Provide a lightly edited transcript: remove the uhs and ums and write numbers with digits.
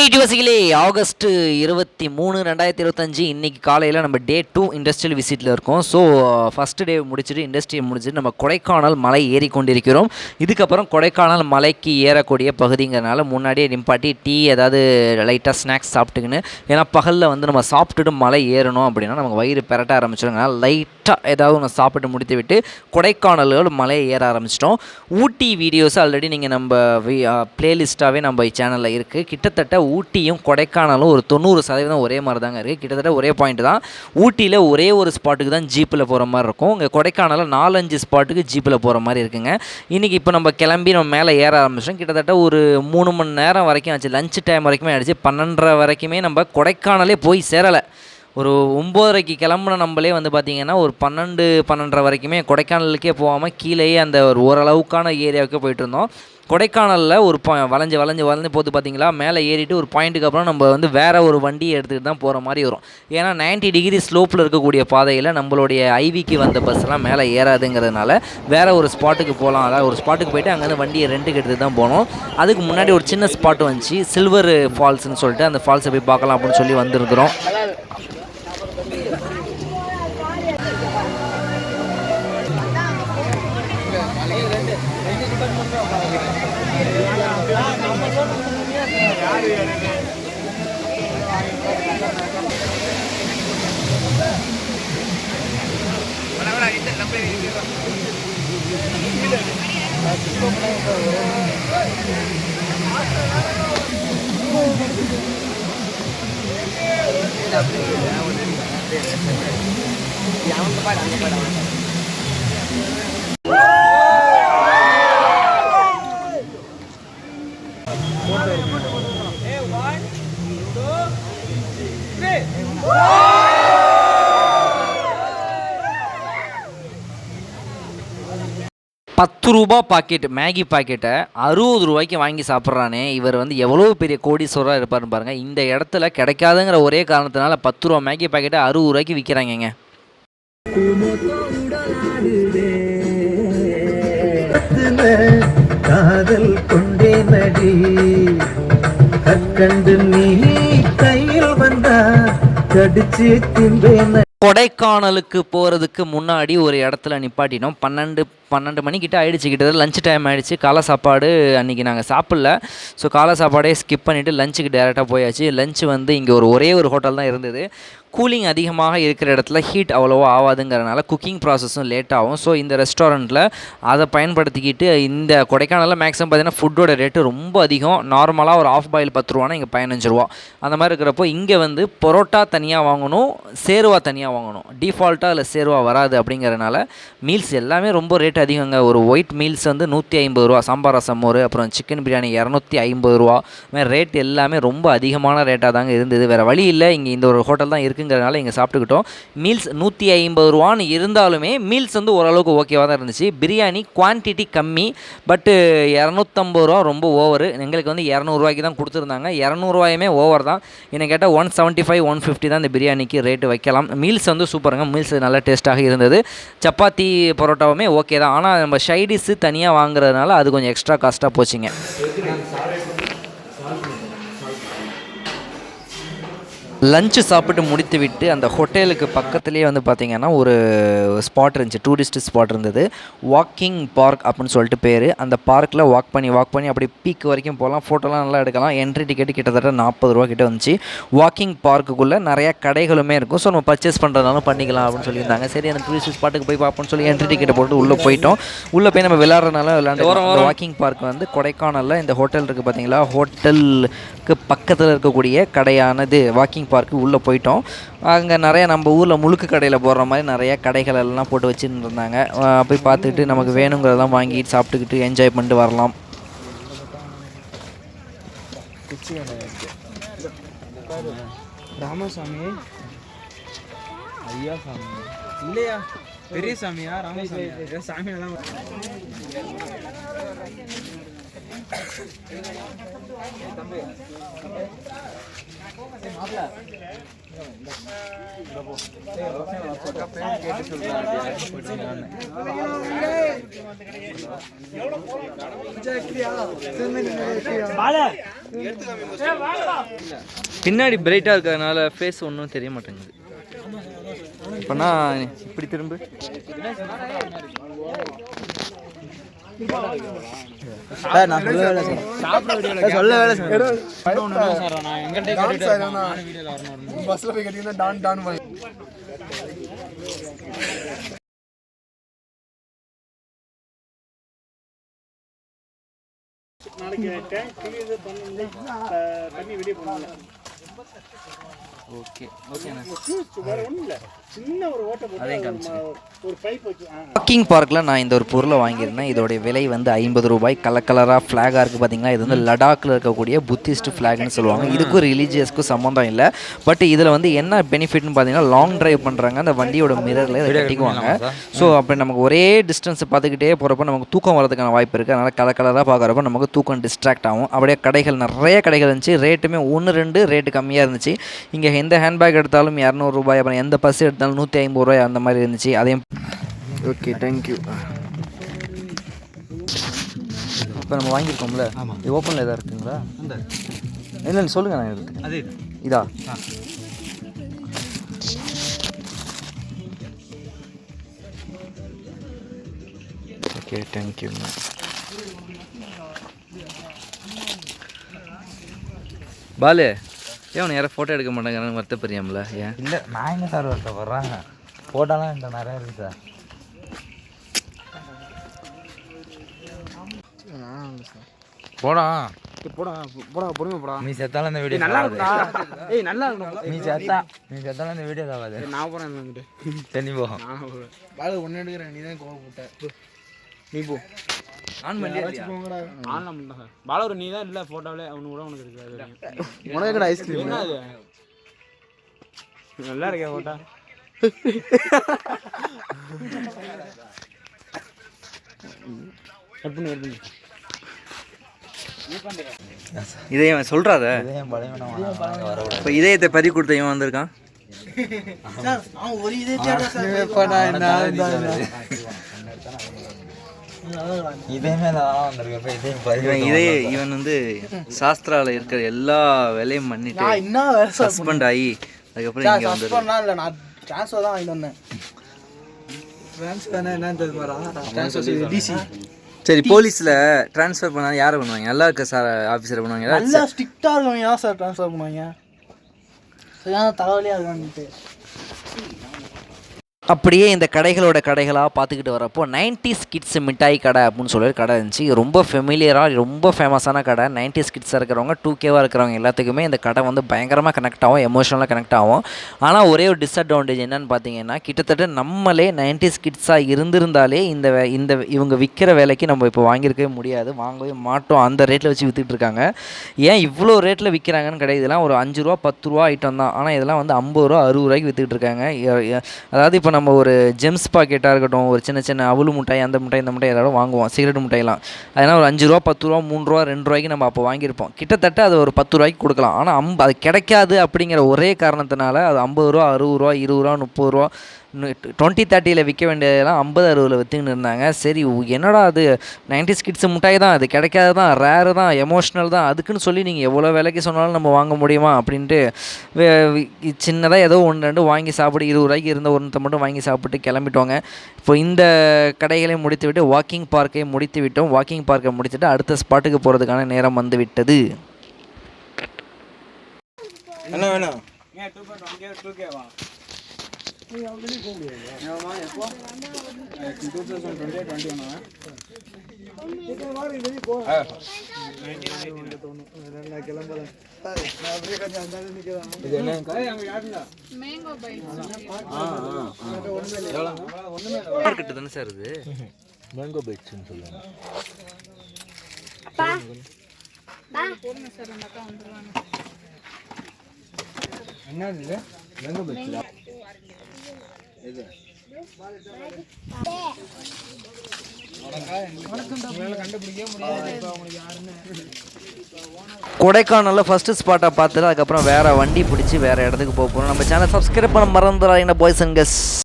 யூனிவர்சிட்டியிலே August 23 2025 இன்னைக்கு காலையில் நம்ம டே 2 இண்டஸ்ட்ரியல் விசிட்டில் இருக்கோம். ஸோ ஃபஸ்ட்டு டே முடிச்சுட்டு இண்டஸ்ட்ரியை முடிச்சுட்டு நம்ம கொடைக்கானல் மலை ஏறி கொண்டிருக்கிறோம். இதுக்கப்புறம் கொடைக்கானல் மலைக்கு ஏறக்கூடிய பகுதிங்கிறனால முன்னாடியே நிப்பாட்டி டீ ஏதாவது லைட்டாக ஸ்நாக்ஸ் சாப்பிட்டுக்கின்னு, ஏன்னா பகலில் வந்து நம்ம சாப்பிட்டுட்டு மலை ஏறணும் அப்படின்னா நமக்கு வயிறு பெரட்ட ஆரம்பிச்சிடுங்க. லைட்டாக ஏதாவது ஒன்று சாப்பிட்டு முடித்து விட்டு கொடைக்கானலோட மலையை ஏற ஆரம்பிச்சிட்டோம். ஊட்டி வீடியோஸ் ஆல்ரெடி நீங்கள் நம்ம பிளேலிஸ்ட்டாகவே நம்ம சேனலில் இருக்குது. கிட்டத்தட்ட ஊட்டியும் கொடைக்கானலும் ஒரு 90% ஒரே மாதிரி தாங்க இருக்குது. கிட்டத்தட்ட ஒரே பாயிண்ட் தான். ஊட்டியில் ஒரே ஒரு ஸ்பாட்டுக்கு தான் ஜீப்பில் போகிற மாதிரி இருக்கும். இங்கே கொடைக்கானலில் 4-5 ஸ்பாட்டுக்கு ஜீப்பில் போகிற மாதிரி இருக்குங்க. இன்றைக்கி இப்போ நம்ம கிளம்பி நம்ம மேலே ஏற ஆரம்பிச்சோம். கிட்டத்தட்ட ஒரு 3 மணி நேரம் வரைக்கும் ஆச்சு. லஞ்ச் டைம் வரைக்குமே ஆகிடுச்சு. 12:30 வரைக்குமே நம்ம கொடைக்கானலே போய் சேரலை. ஒரு 9:30க்கு கிளம்புன நம்மளே வந்து பார்த்திங்கன்னா ஒரு 12-12:30 வரைக்குமே கொடைக்கானலுக்கே போகாமல் கீழேயே அந்த ஒரு ஓரளவுக்கான ஏரியாவுக்கு போயிட்டு இருந்தோம். கொடைக்கானலில் ஒரு வளைஞ்சு போது பார்த்திங்களா, மேலே ஏறிட்டு ஒரு பாயிண்ட்டுக்கு அப்புறம் நம்ம வந்து வேறு ஒரு வண்டியை எடுத்துகிட்டு தான் போகிற மாதிரி வரும். ஏன்னா 90 டிகிரி ஸ்லோப்பில் இருக்கக்கூடிய பாதையில் நம்மளுடைய ஐவிக்கு வந்த பஸ்ஸெல்லாம் மேலே ஏறாதுங்கிறதுனால வேறு ஒரு ஸ்பாட்டுக்கு போகலாம். அதாவது ஒரு ஸ்பாட்டுக்கு போய்ட்டு அங்கேருந்து வண்டியை ரெண்டுக்கு எடுத்து தான் போனோம். அதுக்கு முன்னாடி ஒரு சின்ன ஸ்பாட் வந்துச்சு, சில்வர் ஃபால்ஸ்னு சொல்லிட்டு, அந்த ஃபால்ஸை போய் பார்க்கலாம் அப்படின்னு சொல்லி வந்திருக்கிறோம். ₹10 பாக்கெட் மேகி பாக்கெட்டை 60 ரூபாய்க்கு வாங்கி சாப்பிட்றானே, இவர் வந்து எவ்வளோ பெரிய கோடீஸ்வரராக இருப்பார்னு பாருங்கள். இந்த இடத்துல கிடைக்காதுங்கிற ஒரே காரணத்தினால ₹10 மேகி பாக்கெட்டை 60 ரூபாய்க்கு விற்கிறாங்கங்க. காதல் கொண்டே நடி கண்டு நீ கையில் வந்தா கடிச்சு தின்பேன. கொடைக்கானலுக்கு போகிறதுக்கு முன்னாடி ஒரு இடத்துல நிப்பாட்டினோம். 12 மணிக்கிட்ட ஆகிடுச்சு. கிட்டத்தட்ட லஞ்ச் டைம் ஆகிடுச்சு. காலை சாப்பாடு அன்றைக்கி நாங்கள் சாப்பிடல. ஸோ காலை சாப்பாடே ஸ்கிப் பண்ணிவிட்டு லஞ்சுக்கு டேரெக்டாக போயாச்சு. லஞ்சு வந்து இங்கே ஒரே ஒரு ஹோட்டல் தான் இருந்தது. கூலிங் அதிகமாக இருக்கிற இடத்துல ஹீட் அவ்வளோவா ஆகாதுங்கிறனால குக்கிங் ப்ராசஸும் லேட் ஆகும். ஸோ இந்த ரெஸ்டாரண்ட்டில் அதை பயன்படுத்திக்கிட்டு இந்த கொடைக்கானலில் மேக்ஸிமம் பார்த்திங்கன்னா ஃபுட்டோட ரேட்டு ரொம்ப அதிகம். நார்மலாக ஒரு ஆஃப் பாயில் ₹10 இங்கே ₹15. அந்த மாதிரி இருக்கிறப்போ இங்கே வந்து பரோட்டா தனியாக வாங்கணும், சேர்வா தனியாக வாங்கணும். டிஃபால்ட்டாக அதில் சேர்வா வராது. அப்படிங்கிறனால மீல்ஸ் எல்லாமே ரொம்ப ரேட் அதிகங்க. ஒரு ஒயிட் மீல்ஸ் வந்து ₹150, சாம்பார் ரசம் மோர், அப்புறம் சிக்கன் பிரியாணி ₹250. மாதிரி ரேட் எல்லாமே ரொம்ப அதிகமான ரேட்டாக தாங்க இருந்தது. வேறு வழி இல்லை, இங்கே இந்த ஒரு ஹோட்டல் தான் இருக்குங்கிறனால இங்கே சாப்பிட்டுக்கிட்டோம். மீல்ஸ் ₹150 இருந்தாலுமே மீல்ஸ் வந்து ஓரளவுக்கு ஓகேவாக தான் இருந்துச்சு. பிரியாணி குவான்டிட்டி கம்மி, பட்டு ₹250 ரொம்ப ஓவரு. எங்களுக்கு வந்து ₹200 தான் கொடுத்துருந்தாங்க. ₹200 ஓவர் தான். என்ன கேட்டால் 175 150 தான் இந்த பிரியாணிக்கு ரேட்டு வைக்கலாம். மீல்ஸ் வந்து சூப்பருங்க. மீல்ஸ் நல்லா டேஸ்ட்டாக இருந்தது. சப்பாத்தி பரோட்டாவுமே ஓகே தான். ஆனால் நம்ம ஷைடிஸு தனியாக வாங்குறதுனால அது கொஞ்சம் எக்ஸ்ட்ரா காஸ்ட்டாக போச்சுங்க. லஞ்சு சாப்பிட்டு முடித்து விட்டு அந்த ஹோட்டலுக்கு பக்கத்துலேயே வந்து பார்த்திங்கன்னா ஒரு ஸ்பாட் இருந்துச்சு, டூரிஸ்ட் ஸ்பாட் இருந்தது. வாக்கிங் பார்க் அப்படின்னு சொல்லிட்டு பேர். அந்த பார்க்கில் வாக் பண்ணி அப்படி பீக் வரைக்கும் போகலாம், ஃபோட்டோலாம் நல்லா எடுக்கலாம். என்ட்ரி டிக்கெட்டு கிட்டத்தட்ட ₹40 கிட்ட வந்துச்சு. வாக்கிங் பார்க்குள்ளே நிறையா கடைகளுமே இருக்கும். ஸோ நம்ம பர்ச்சேஸ் பண்ணுறதுனாலும் பண்ணிக்கலாம் அப்படின்னு சொல்லியிருந்தாங்க. சரி, அந்த டூரிஸ்ட் ஸ்பாட்டுக்கு போய் பார்ப்போம்னு சொல்லி என்ட்ரி டிக்கெட்டை போட்டு உள்ளே போயிட்டோம். உள்ளே போய் நம்ம விளையாண்டு வாக்கிங் பார்க் வந்து கொடைக்கானலில் இந்த ஹோட்டல் இருக்குது பார்த்தீங்களா, ஹோட்டலுக்கு பக்கத்தில் இருக்கக்கூடிய கடையானது வாக்கிங் பார்க்கு உள்ளே போயிட்டோம். அங்கே நிறைய நம்ம ஊரில் முழுக்கு கடையில் போடுற மாதிரி நிறைய கடைகள் எல்லாம் போட்டு வச்சுட்டு இருந்தாங்க. போய் பார்த்துக்கிட்டு நமக்கு வேணுங்கிறதெல்லாம் வாங்கிட்டு சாப்பிட்டுக்கிட்டு என்ஜாய் பண்ணிட்டு வரலாம். ராமசாமி ஐயா சாமி இல்லையா, பெரிய சாமியா ராமசாமி சாமியெல்லாம் பின்னாடி பிரைட்டாக இருக்கிறதுனால ஃபேஸ் ஒன்றும் தெரிய மாட்டேங்குது. இப்போ நான் இப்படி திரும்ப ஓகே ஓகேண்ணா. வாக்கிங் பார்க்கில் நான் இந்த ஒரு பொருளை வாங்கியிருந்தேன். இதோடைய விலை வந்து 50 ரூபாய். கலராக ஃப்ளாகாக இருக்குது பார்த்தீங்களா. இது வந்து லடாக்கில் இருக்கக்கூடிய புத்திஸ்ட் ஃப்ளாக்னு சொல்லுவாங்க. இதுக்கும் ரிலீஜியஸ்க்கும் சம்மந்தம் இல்லை. பட் இதில் வந்து என்ன பெனிஃபிட்னு பார்த்தீங்கன்னா லாங் டிரைவ் பண்ணுறாங்க, அந்த வண்டியோட மிரரில் இதை கட்டிக்குவாங்க. ஸோ அப்போ நமக்கு ஒரே டிஸ்டன்ஸை பார்த்துக்கிட்டே போகிறப்ப நமக்கு தூக்கம் வரதுக்கான வாய்ப்பு இருக்குது. அதனால் கலராக பார்க்குறப்ப நமக்கு தூக்கம் டிஸ்ட்ராக்ட் ஆகும். அப்படியே கடைகள் நிறைய கடைகள் இருந்துச்சு. ரேட்டுமே 1-2 ரேட்டு கம்மியாக இருந்துச்சு. இங்கே எந்த ஹேண்ட்பேக் எடுத்தாலும் 200 ரூபாய், அப்புறம் எந்த பஸ் எடுத்தாலும் 150 ரூபாய் அந்த மாதிரி இருந்துச்சு. அதையும் ஓகே தேங்க்யூ. இப்போ நம்ம வாங்கியிருக்கோம்ல, இது ஓப்பனில் எதாவது இருக்குங்களா? இல்லைன்னு சொல்லுங்கள். நான் எடுத்துக்கேன். இதா ஓகே தேங்க்யூ. பாலு ஏன் யாரும் ஃபோட்டோ எடுக்க மாட்டேங்கிறாங்க, வருத்தப்படுறியாம்ல? ஏன் இல்லை, நான் எங்கே சார் வருத்தப்படுறேன்? ஃபோட்டோலாம் என்கிட்ட நிறையா இருக்குது சார். போடா போடா போடா பொறுமை போடா. நீ செத்தாலும் இந்த வீடியோ நல்லா இருக்குடா. ஏய் நல்லா இருக்குடா. நீ செத்தாலும் இந்த வீடியோ தாவாது. நான் போறேன் வந்துட்டு. சரி போ. பாலு ஒன்று எடுக்கிறேன், நீ தான் கோவப்பட்ட. நீ போ. ஆன் பண்ணி போங்கடா. ஆன்லாம் பண்ணா சார். பாலு நீ தான் இல்லை ஃபோட்டோவிலே அவனு கூட உனக்கு இருக்காது. உனக்கு கூட ஐஸ்கிரீம் என்ன அது? நல்லா இருக்கே ஃபோட்டோ. எப்படி இதே சொல்கிறாத. இப்போ இதயத்தை பறி கொடுத்த இவன் வந்திருக்கான். இவன் வந்து சாஸ்திரால இருக்கிற எல்லா வேலையும் பண்ணிட்டு சஸ்பெண்ட் ஆகி அதுக்கப்புறம் இங்கே வந்து சரி போலீஸில் ட்ரான்ஸ்ஃபர் பண்ணால் யாரை பண்ணுவாங்க? நல்லா இருக்க சார் ஆஃபீஸரை பண்ணுவாங்க. நல்லா ஸ்ட்ரிக்டாக இருக்கவங்க ஏன் சார் ட்ரான்ஸ்ஃபர் பண்ணுவாங்க? சரியான தலைவலியாக இருக்கான்ட்டு. அப்படியே இந்த கடைகளாக பார்த்துக்கிட்டு வரப்போ 90s கிட்ஸ் மிட்டாய் கடை அப்படின்னு சொல்லி ஒரு கடை இருந்துச்சு. ரொம்ப ஃபெமிலியராக ரொம்ப ஃபேமஸான கடை. 90s கிட்ஸாக இருக்கிறவங்க 2Kவாக இருக்கிறவங்க எல்லாத்துக்குமே இந்த கடை வந்து பயங்கரமாக கனெக்ட் ஆகும், எமோஷனலாக கனெக்ட் ஆகும். ஆனால் ஒரே ஒரு டிஸ்அட்வான்டேஜ் என்னென்னு பார்த்தீங்கன்னா, கிட்டத்தட்ட நம்மளே 90s கிட்ஸாக இருந்திருந்தாலே இந்த இவங்க விற்கிற வேலைக்கு நம்ம இப்போ வாங்கியிருக்கவே முடியாது, வாங்கவே மாட்டோம். அந்த ரேட்டில் வச்சு விற்றுட்டு இருக்காங்க. ஏன் இவ்வளோ ரேட்டில் விற்கிறாங்கன்னு கிடையாது. இதெல்லாம் ஒரு 5 ரூபா 10 ரூபா ஐட்டம் தான். ஆனால் இதெல்லாம் வந்து 50 ரூபா 60 ரூபாய்க்கு விற்றுட்டு இருக்காங்க. அதாவது இப்போ நம்ம ஒரு ஜெம்ஸ் பாக்கெட்டாக இருக்கட்டும், ஒரு சின்ன அவலு மிட்டாய், அந்த மிட்டாய் இந்த மிட்டாய் எல்லாரும் வாங்குவோம், சிகரெட் மிட்டாயெல்லாம். அதனால் ஒரு 5 ரூபா 10 ரூபா 3 ரூபா 2 ரூபாய்க்கு நம்ம அப்போ வாங்கியிருப்போம். கிட்டத்தட்ட அது ஒரு 10 ரூபாய்க்கு கொடுக்கலாம். ஆனால் அது கிடைக்காது அப்படிங்கிற ஒரே காரணத்தினால அது 50 ரூபா 60 ரூபா 20 ரூபா 30 ரூபா 20-30 விற்க வேண்டியதெல்லாம் 50-60 விற்றுன்னு இருந்தாங்க. சரி என்னடா அது 90s கிட்ஸ் மிட்டாய் தான், அது கிடைக்காது தான், ரேரு தான், எமோஷ்னல் தான், அதுக்குன்னு சொல்லி நீங்கள் எவ்வளோ விலைக்கு சொன்னாலும் நம்ம வாங்க முடியுமா அப்படின்ட்டு சின்னதாக ஏதோ 1-2 வாங்கி சாப்பிட்டு 20 ரூபாய்க்கு இருந்த ஒன்றத்தை மட்டும் வாங்கி சாப்பிட்டு கிளம்பிட்டோங்க. இப்போ இந்த கடைகளை முடித்து விட்டு வாக்கிங் பார்க்கை முடித்து விட்டோம். வாக்கிங் பார்க்கை முடிச்சுட்டு அடுத்த ஸ்பாட்டுக்கு போகிறதுக்கான நேரம் வந்து விட்டது. என்ன வேணும்? தானே சார் இது மேங்கோ பைட்ஸ்னு சொல்லுவாங்க. என்ன இது? மேங்கோ பைட்ஸ் இது கண்டுபிடிக்கவே முடியாது. உங்களுக்கு யாருன்னு கொடைக்கானலில் ஃபஸ்ட்டு ஸ்பாட்டை பார்த்துட்டு அதுக்கப்புறம் வேறு வண்டி பிடிச்சி வேறு இடத்துக்கு போக போகிறோம். நம்ம சேனல் சப்ஸ்கிரைப் பண்ண மறந்துடாதீங்க பாய்ஸ் அண்ட் கஸ்.